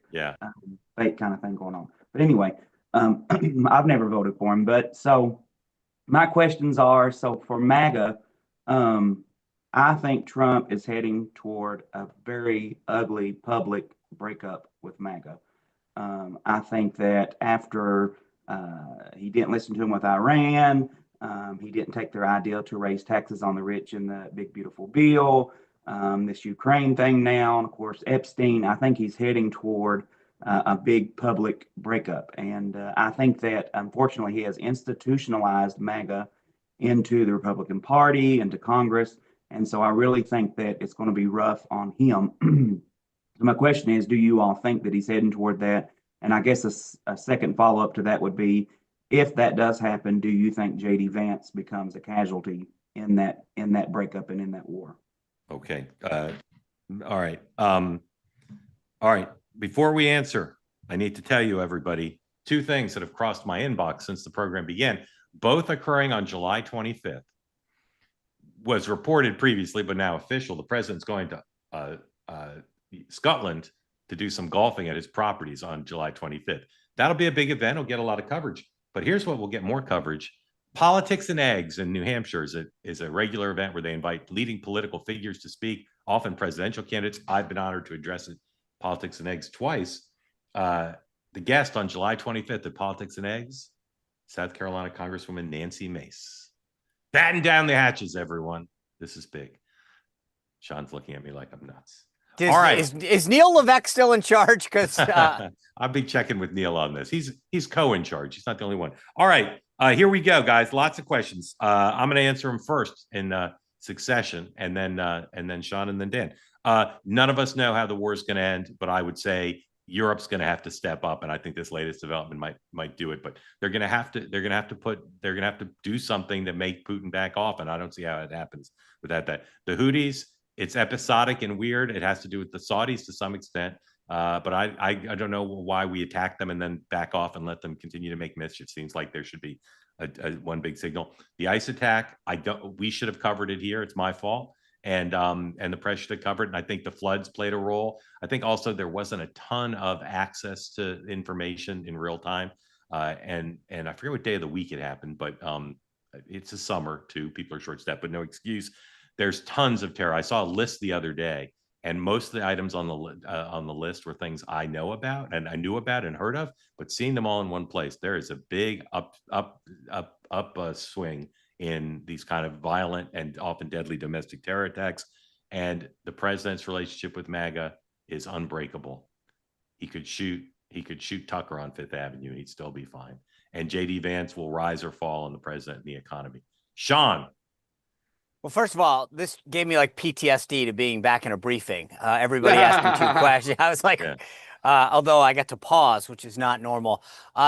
fake kind of thing going on. But anyway, I've never voted for him. But so my questions are, so for MAGA, I think Trump is heading toward a very ugly public breakup with MAGA. I think that after he didn't listen to him with Iran, he didn't take their idea to raise taxes on the rich in the big, beautiful bill, this Ukraine thing now, and of course, Epstein. I think he's heading toward a big public breakup. And I think that, unfortunately, he has institutionalized MAGA into the Republican Party, into Congress. And so I really think that it's going to be rough on him. So my question is, do you all think that he's heading toward that? And I guess a second follow-up to that would be, if that does happen, do you think J.D. Vance becomes a casualty in that breakup and in that war? Okay. All right. All right. Before we answer, I need to tell you, everybody, two things that have crossed my inbox since the program began, both occurring on July 25th. Was reported previously, but now official. The president's going to Scotland to do some golfing at his properties on July 25th. That'll be a big event. It'll get a lot of coverage. But here's what will get more coverage. Politics and Eggs in New Hampshire is a regular event where they invite leading political figures to speak, often presidential candidates. I've been honored to address it, Politics and Eggs, twice. The guest on July 25th at Politics and Eggs, South Carolina Congresswoman Nancy Mace. Batten down the hatches, everyone. This is big. Sean's looking at me like I'm nuts. All right. Is Neil Levesque still in charge? Because I'll be checking with Neil on this. He's co-in charge. He's not the only one. All right. Here we go, guys. Lots of questions. I'm going to answer them first in succession, and then Sean, and then Dan. None of us know how the war is going to end, but I would say Europe's going to have to step up, and I think this latest development might do it. But they're going to have to do something to make Putin back off, and I don't see how it happens without that. The Houthis, it's episodic and weird. It has to do with the Saudis to some extent, but I don't know why we attack them and then back off and let them continue to make mischief. Seems like there should be a one big signal. The ICE attack, we should have covered it here. It's my fault. And the press should have covered it. And I think the floods played a role. I think also there wasn't a ton of access to information in real time. And I forget what day of the week it happened, but it's a summer too. People are short-staffed, but no excuse. There's tons of terror. I saw a list the other day, and most of the items on the list were things I know about and I knew about and heard of. But seeing them all in one place, there is a big swing in these kind of violent and often deadly domestic terror attacks. And the president's relationship with MAGA is unbreakable. He could shoot Tucker on Fifth Avenue and he'd still be fine. And J.D. Vance will rise or fall on the president and the economy. Sean. Well, first of all, this gave me like PTSD to being back in a briefing. Everybody asked me two questions. I was like, although I got to pause, which is not normal.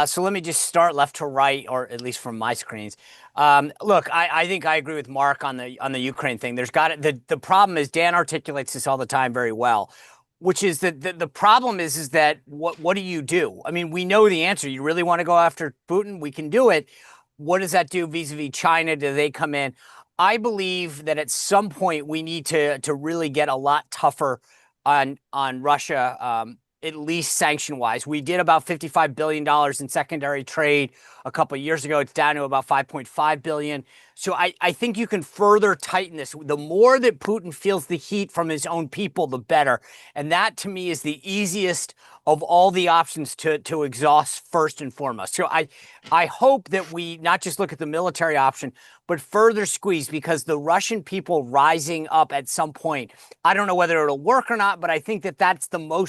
So let me just start left to right, or at least from my screens. Look, I think I agree with Mark on the Ukraine thing. The problem is, Dan articulates this all the time very well, which is that the problem is that what do you do? I mean, we know the answer. You really want to go after Putin? We can do it. What does that do vis-a-vis China? Do they come in? I believe that at some point we need to really get a lot tougher on Russia, at least sanction-wise. We did about $55 billion in secondary trade a couple of years ago. It's down to about $5.5 billion. So I think you can further tighten this. The more that Putin feels the heat from his own people, the better. And that, to me, is the easiest of all the options to exhaust first and foremost. So I hope that we not just look at the military option, but further squeeze, because the Russian people rising up at some point, I don't know whether it'll work or not, but I think that that's the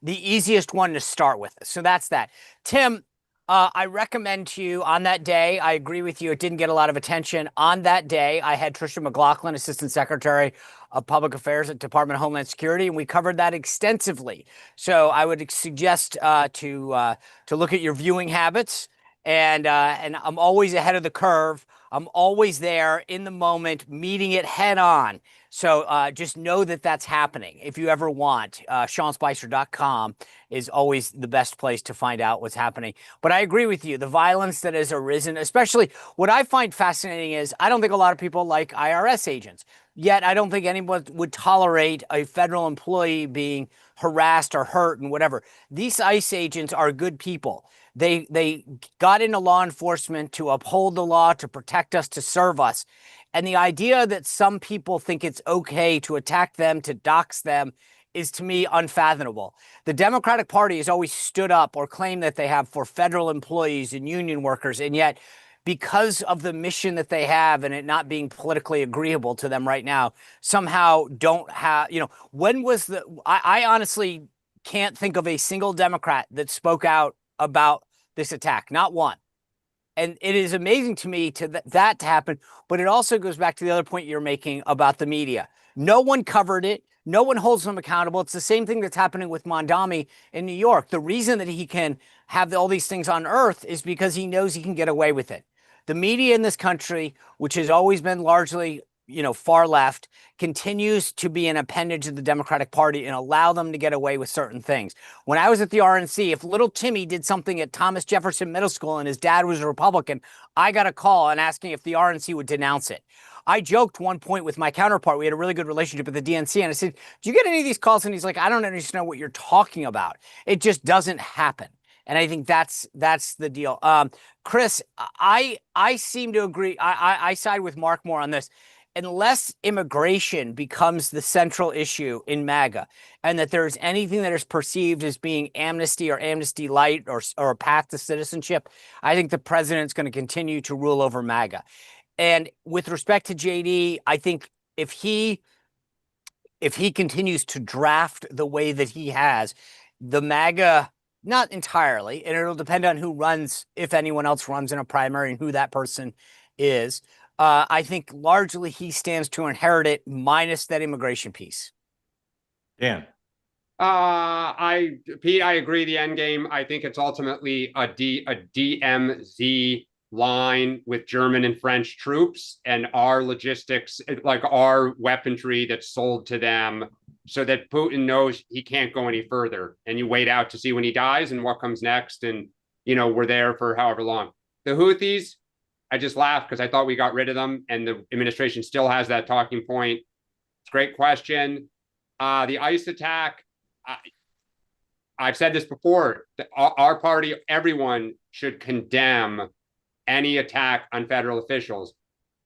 easiest one to start with. So that's that. Tim, I recommend to you on that day, I agree with you, it didn't get a lot of attention. On that day, I had Tricia McLaughlin, Assistant Secretary of Public Affairs at Department of Homeland Security, and we covered that extensively. So I would suggest to look at your viewing habits and I'm always ahead of the curve. I'm always there in the moment, meeting it head on. So just know that that's happening. If you ever want, SeanSpicer.com is always the best place to find out what's happening. But I agree with you. The violence that has arisen, especially what I find fascinating is I don't think a lot of people like IRS agents. Yet I don't think anyone would tolerate a federal employee being harassed or hurt and whatever. These ICE agents are good people. They got into law enforcement to uphold the law, to protect us, to serve us. And the idea that some people think it's okay to attack them, to dox them, is to me unfathomable. The Democratic Party has always stood up or claimed that they have for federal employees and union workers, and yet because of the mission that they have and it not being politically agreeable to them right now, somehow don't have, when was I honestly can't think of a single Democrat that spoke out about this attack, not one. And it is amazing to me that to happen, but it also goes back to the other point you're making about the media. No one covered it. No one holds them accountable. It's the same thing that's happening with Mondami in New York. The reason that he can have all these things unearthed is because he knows he can get away with it. The media in this country, which has always been largely, far left, continues to be an appendage of the Democratic Party and allow them to get away with certain things. When I was at the RNC, if little Timmy did something at Thomas Jefferson Middle School and his dad was a Republican, I got a call and asking if the RNC would denounce it. I joked one point with my counterpart. We had a really good relationship at the DNC. And I said, do you get any of these calls? And he's like, I don't understand what you're talking about. It just doesn't happen. And I think that's the deal. Chris, I seem to agree. I side with Mark more on this. Unless immigration becomes the central issue in MAGA, and that there's anything that is perceived as being amnesty or amnesty light or a path to citizenship, I think the president's going to continue to rule over MAGA. And with respect to JD, I think if he continues to draft the way that he has, the MAGA, not entirely, and it'll depend on who runs, if anyone else runs in a primary and who that person is. I think largely he stands to inherit it, minus that immigration piece. Dan. Pete, I agree. The end game, I think it's ultimately a DMZ line with German and French troops and our logistics, like our weaponry that's sold to them, so that Putin knows he can't go any further. And you wait out to see when he dies and what comes next. And, we're there for however long. The Houthis, I just laughed because I thought we got rid of them, and the administration still has that talking point. It's a great question. The ICE attack, I've said this before, our party, everyone should condemn any attack on federal officials.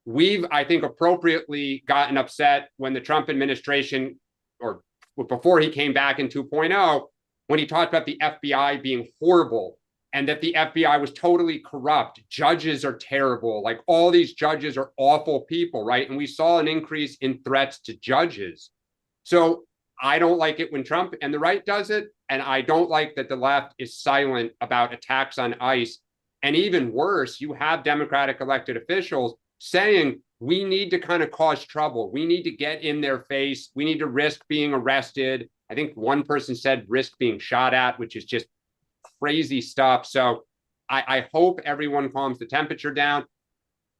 We've, I think, appropriately gotten upset when the Trump administration, or before he came back in 2.0, when he talked about the FBI being horrible and that the FBI was totally corrupt. Judges are terrible. Like, all these judges are awful people, right? And we saw an increase in threats to judges. So I don't like it when Trump and the right does it. And I don't like that the left is silent about attacks on ICE. And even worse, you have Democratic elected officials saying, we need to kind of cause trouble. We need to get in their face. We need to risk being arrested. I think one person said risk being shot at, which is just crazy stuff. So I hope everyone calms the temperature down.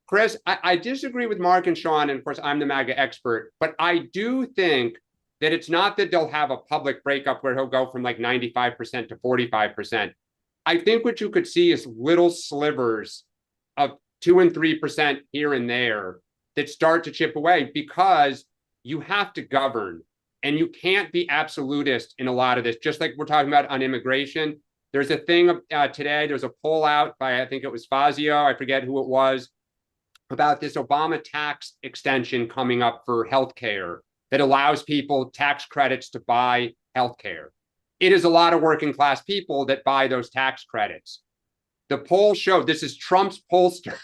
Chris, I disagree with Mark and Sean, and of course I'm the MAGA expert, but I do think that it's not that they'll have a public breakup where he'll go from like 95% to 45%. I think what you could see is little slivers of 2 and 3% here and there that start to chip away, because you have to govern and you can't be absolutist in a lot of this. Just like we're talking about on immigration, there's a thing today, there's a poll out by, I think it was Fazio, I forget who it was, about this Obama tax extension coming up for healthcare that allows people tax credits to buy healthcare. It is a lot of working class people that buy those tax credits. The poll showed, this is Trump's pollster,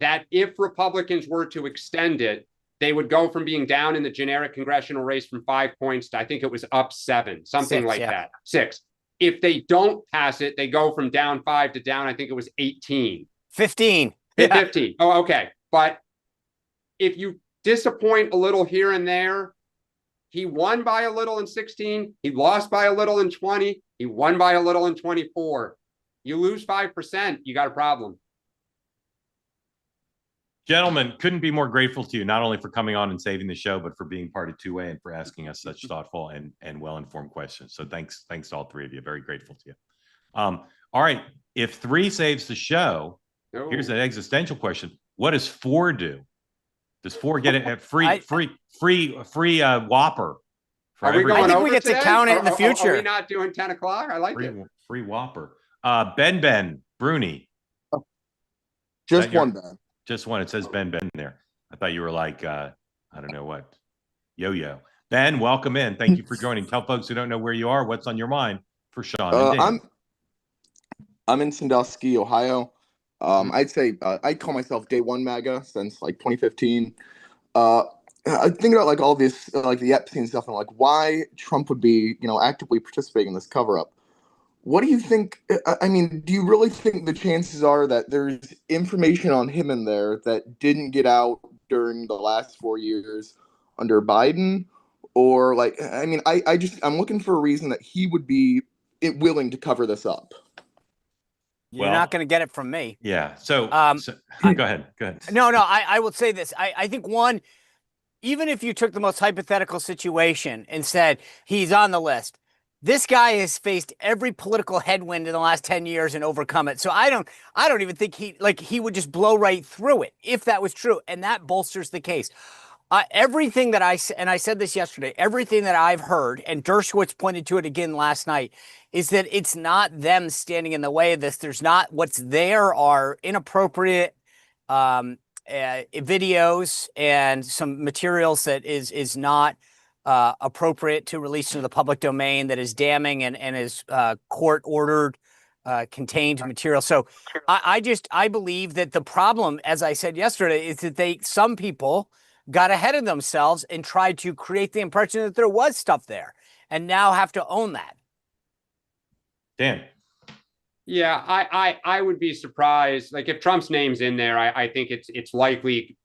that if Republicans were to extend it, they would go from being down in the generic congressional race from 5 points to, I think it was up 7, something 6, like yeah. that, 6. If they don't pass it, they go from down 5 to down, I think it was 18. 15. 15. Oh, okay. But if you disappoint a little here and there, he won by a little in 16. He lost by a little in 20. He won by a little in 24. You lose 5%, you got a problem. Gentlemen, couldn't be more grateful to you, not only for coming on and saving the show, but for being part of Two Way and for asking us such thoughtful and well-informed questions. So thanks to all three of you. Very grateful to you. All right, if 3 saves the show, here's an existential question: what does 4 do? Does 4 get a free Whopper? Are we going I think over we get today? to count it in the future. Are we not doing 10 o'clock? I like it. Free Whopper. Ben Bruni. Just one, Ben. Just one. It says Ben there. I thought you were like, I don't know what, yo-yo. Ben, welcome in. Thank you for joining. Tell folks who don't know where you are, what's on your mind for Sean and Dan. I'm in Sandusky, Ohio. I'd say I call myself Day One MAGA since like 2015. I think about like all this, like the Epstein stuff, and like why Trump would be, actively participating in this cover-up. What do you think? I mean, do you really think the chances are that there's information on him in there that didn't get out during the last 4 years under Biden? Or like, I mean, I'm looking for a reason that he would be willing to cover this up. You're not going to get it from me. Yeah. So go ahead. No, I will say this. I think one, even if you took the most hypothetical situation and said he's on the list, this guy has faced every political headwind in the last 10 years and overcome it. So I don't even think he would just blow right through it if that was true. And that bolsters the case. Everything that I said this yesterday, everything that I've heard, and Dershowitz pointed to it again last night, is that it's not them standing in the way of this. There's not, what's there are inappropriate videos and some materials that is not appropriate to release into the public domain, that is damning and is court ordered contained material. So I believe that the problem, as I said yesterday, is that some people got ahead of themselves and tried to create the impression that there was stuff there and now have to own that. Dan. Yeah, I would be surprised. Like if Trump's name's in there, I think it's likely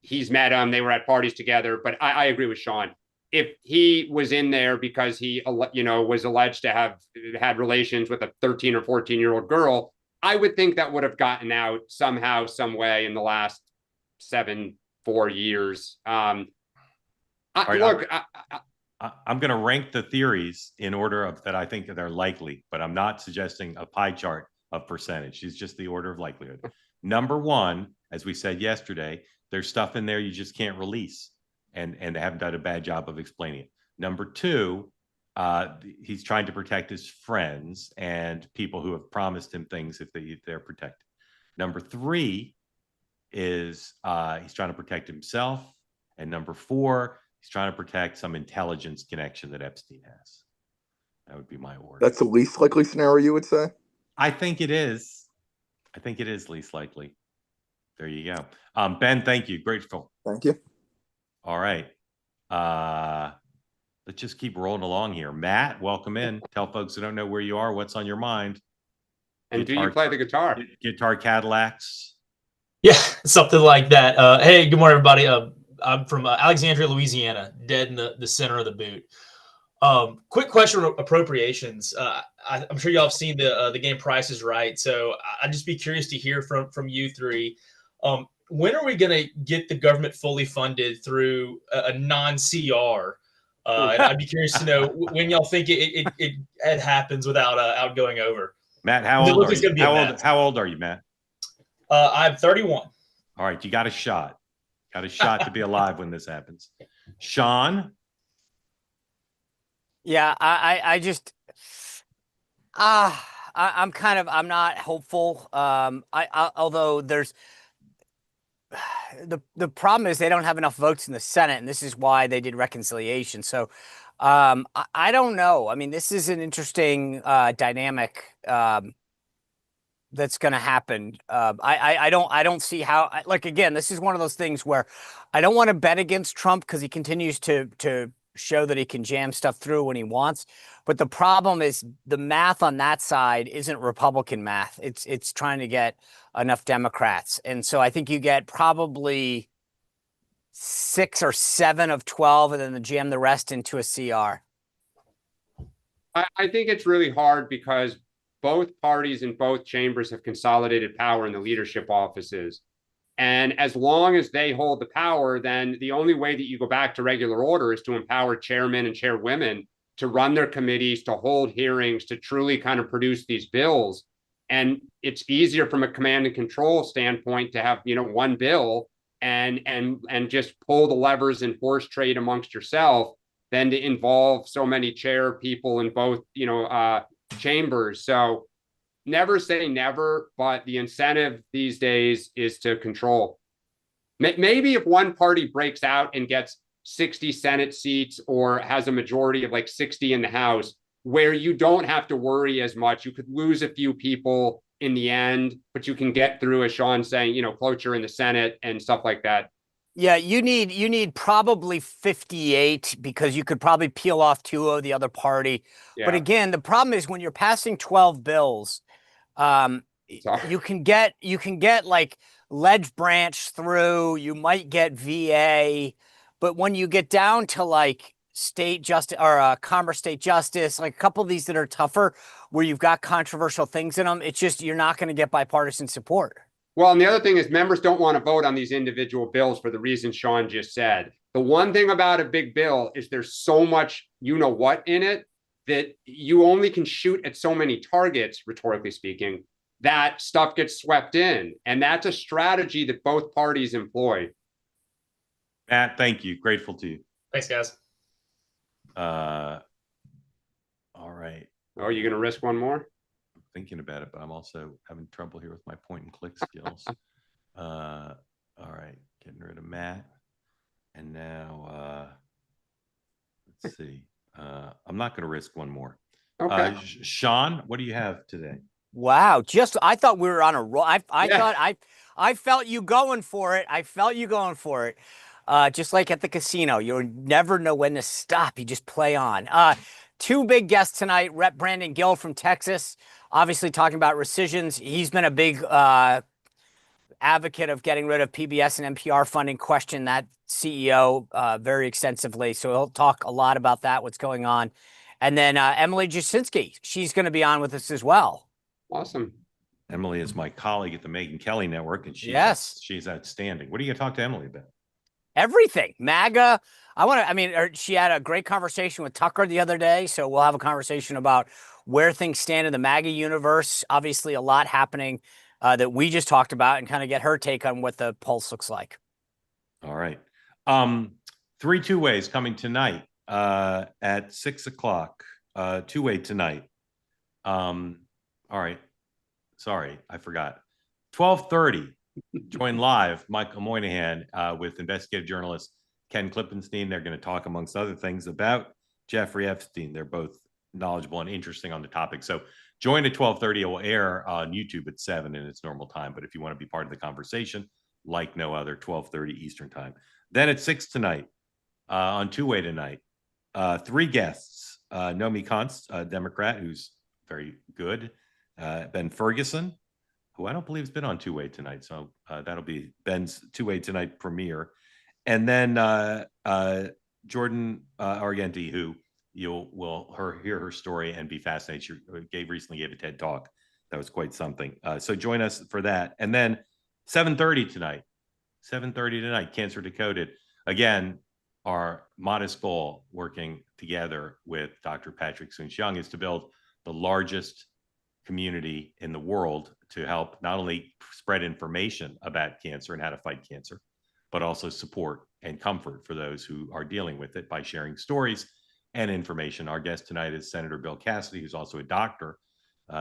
he's met him. They were at parties together. But I agree with Sean. If he was in there because he, was alleged to have had relations with a 13 or 14-year-old girl, I would think that would have gotten out somehow, some way in the last 4 years. I'm going to rank the theories in order of that I think they're likely, but I'm not suggesting a pie chart of percentage. It's just the order of likelihood. Number 1, as we said yesterday, there's stuff in there you just can't release. And they haven't done a bad job of explaining it. Number 2, he's trying to protect his friends and people who have promised him things if they're protected. Number 3 is he's trying to protect himself. And number 4, he's trying to protect some intelligence connection that Epstein has. That would be my order. That's the least likely scenario, you would say? I think it is. Least likely. There you go. Ben, thank you. Grateful. Thank you. All right. Let's just keep rolling along here. Matt, welcome in. Tell folks who don't know where you are, what's on your mind. And do you play the guitar? Guitar Cadillacs. Yeah, something like that. Hey, good morning, everybody. I'm from Alexandria, Louisiana, dead in the center of the boot. Quick question on appropriations. I'm sure y'all have seen the game Price is Right. So I'd just be curious to hear from you three. When are we going to get the government fully funded through a non-CR? And I'd be curious to know when y'all think it happens without going over. Matt, how old are you? How old are you, Matt? I'm 31. All right, you got a shot. Got a shot to be alive when this happens. Sean? Yeah, I'm not hopeful. Although there's the problem is they don't have enough votes in the Senate, and this is why they did reconciliation. So I don't know. I mean, this is an interesting dynamic that's going to happen. I don't see how. Like again, this is one of those things where I don't want to bet against Trump because he continues to show that he can jam stuff through when he wants. But the problem is the math on that side isn't Republican math. It's trying to get enough Democrats. And so I think you get probably 6 or 7 of 12 and then jam the rest into a CR. I think it's really hard because both parties in both chambers have consolidated power in the leadership offices. And as long as they hold the power, then the only way that you go back to regular order is to empower chairmen and chairwomen to run their committees, to hold hearings, to truly kind of produce these bills. And it's easier from a command and control standpoint to have, one bill and just pull the levers and horse trade amongst yourself than to involve so many chair people in both, chambers. So never say never, but the incentive these days is to control. Maybe if one party breaks out and gets 60 Senate seats or has a majority of like 60 in the House, where you don't have to worry as much. You could lose a few people in the end, but you can get through, as Sean's saying, cloture in the Senate and stuff like that. Yeah, you need probably 58 because you could probably peel off 2 of the other party. Yeah. But again, the problem is when you're passing 12 bills, you can get like ledge branch through, you might get VA, but when you get down to like state justice or commerce state justice, like a couple of these that are tougher where you've got controversial things in them, it's just, you're not going to get bipartisan support. Well, and the other thing is members don't want to vote on these individual bills for the reason Sean just said. The one thing about a big bill is there's so much what in it that you only can shoot at so many targets, rhetorically speaking, that stuff gets swept in. And that's a strategy that both parties employ. Matt, thank you. Grateful to you. Thanks, guys. All right. Oh, you're going to risk one more? Thinking about it, but I'm also having trouble here with my point and click skills. All right, getting rid of Matt. And now, let's see. I'm not going to risk one more. Okay. Sean, what do you have today? Wow. I thought we were on a roll. I felt you going for it. Just like at the casino, you'll never know when to stop. You just play on. 2 big guests tonight. Rep. Brandon Gill from Texas, obviously talking about rescissions. He's been a big advocate of getting rid of PBS and NPR funding, questioned that CEO very extensively. So he'll talk a lot about that, what's going on. And then Emily Jasinski, she's going to be on with us as well. Awesome. Emily is my colleague at the Megyn Kelly Network, and she's outstanding. What are you going to talk to Emily about? Everything. MAGA. She had a great conversation with Tucker the other day, so we'll have a conversation about where things stand in the MAGA universe. Obviously, a lot happening that we just talked about, and kind of get her take on what the pulse looks like. All right. 3 two-ways coming tonight at 6 o'clock. Two-way tonight. All right. Sorry, I forgot. 12:30. Join live Michael Moynihan with investigative journalist Ken Klippenstein. They're going to talk, amongst other things, about Jeffrey Epstein. They're both knowledgeable and interesting on the topic. So join at 12:30. It will air on YouTube at 7 in its normal time. But if you want to be part of the conversation, like no other, 12:30 Eastern time. Then at 6 tonight, on two-way tonight, 3 guests. Nomi Konst, a Democrat who's very good. Ben Ferguson, who I don't believe has been on two-way tonight. So that'll be Ben's two-way tonight premiere. And then Jordan Argenti, who will hear her story and be fascinated. She recently gave a TED Talk. That was quite something. So join us for that. And then 7:30 tonight, Cancer Decoded. Again, our modest goal, working together with Dr. Patrick Soon-Shiong, is to build the largest community in the world to help not only spread information about cancer and how to fight cancer, but also support and comfort for those who are dealing with it by sharing stories and information. Our guest tonight is Senator Bill Cassidy, who's also a doctor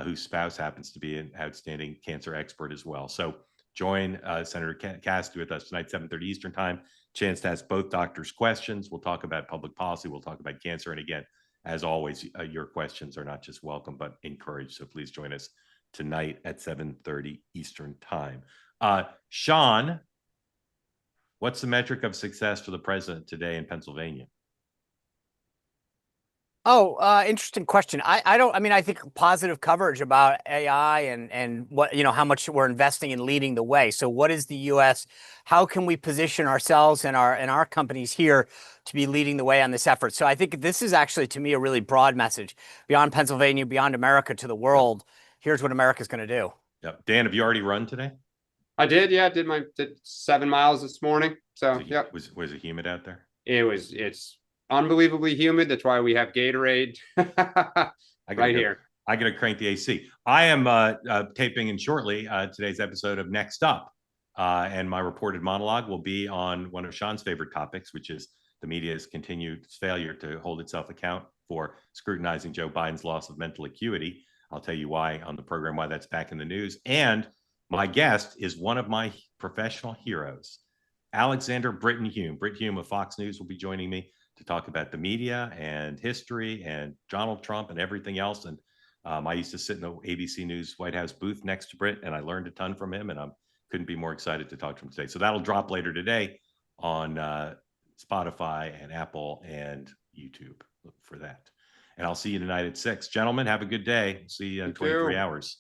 whose spouse happens to be an outstanding cancer expert as well. So join Senator Cassidy with us tonight, 7:30 Eastern time. Chance to ask both doctors questions. We'll talk about public policy. We'll talk about cancer. And again, as always, your questions are not just welcome, but encouraged. So please join us tonight at 7:30 Eastern time. Sean, what's the metric of success for the president today in Pennsylvania? Interesting question. I think positive coverage about AI and what, how much we're investing in leading the way. So what is the U.S.? How can we position ourselves and our companies here to be leading the way on this effort? So I think this is actually, to me, a really broad message beyond Pennsylvania, beyond America, to the world. here's what America's going to do. Yep. Dan, have you already run today? I did. Yeah, did 7 miles this morning. So yeah. Was it humid out there? It's unbelievably humid. That's why we have Gatorade right here. I got to crank the AC. I am taping in shortly today's episode of Next Up. And my reported monologue will be on one of Sean's favorite topics, which is the media's continued failure to hold itself account for scrutinizing Joe Biden's loss of mental acuity. I'll tell you why on the program, why that's back in the news. And my guest is one of my professional heroes, Alexander Britton Hume. Britt Hume of Fox News will be joining me to talk about the media and history and Donald Trump and everything else. And I used to sit in the ABC News White House booth next to Britt, and I learned a ton from him, and I couldn't be more excited to talk to him today. So that'll drop later today on Spotify and Apple and YouTube. Look for that. And I'll see you tonight at 6. Gentlemen, have a good day. See you in 23 hours.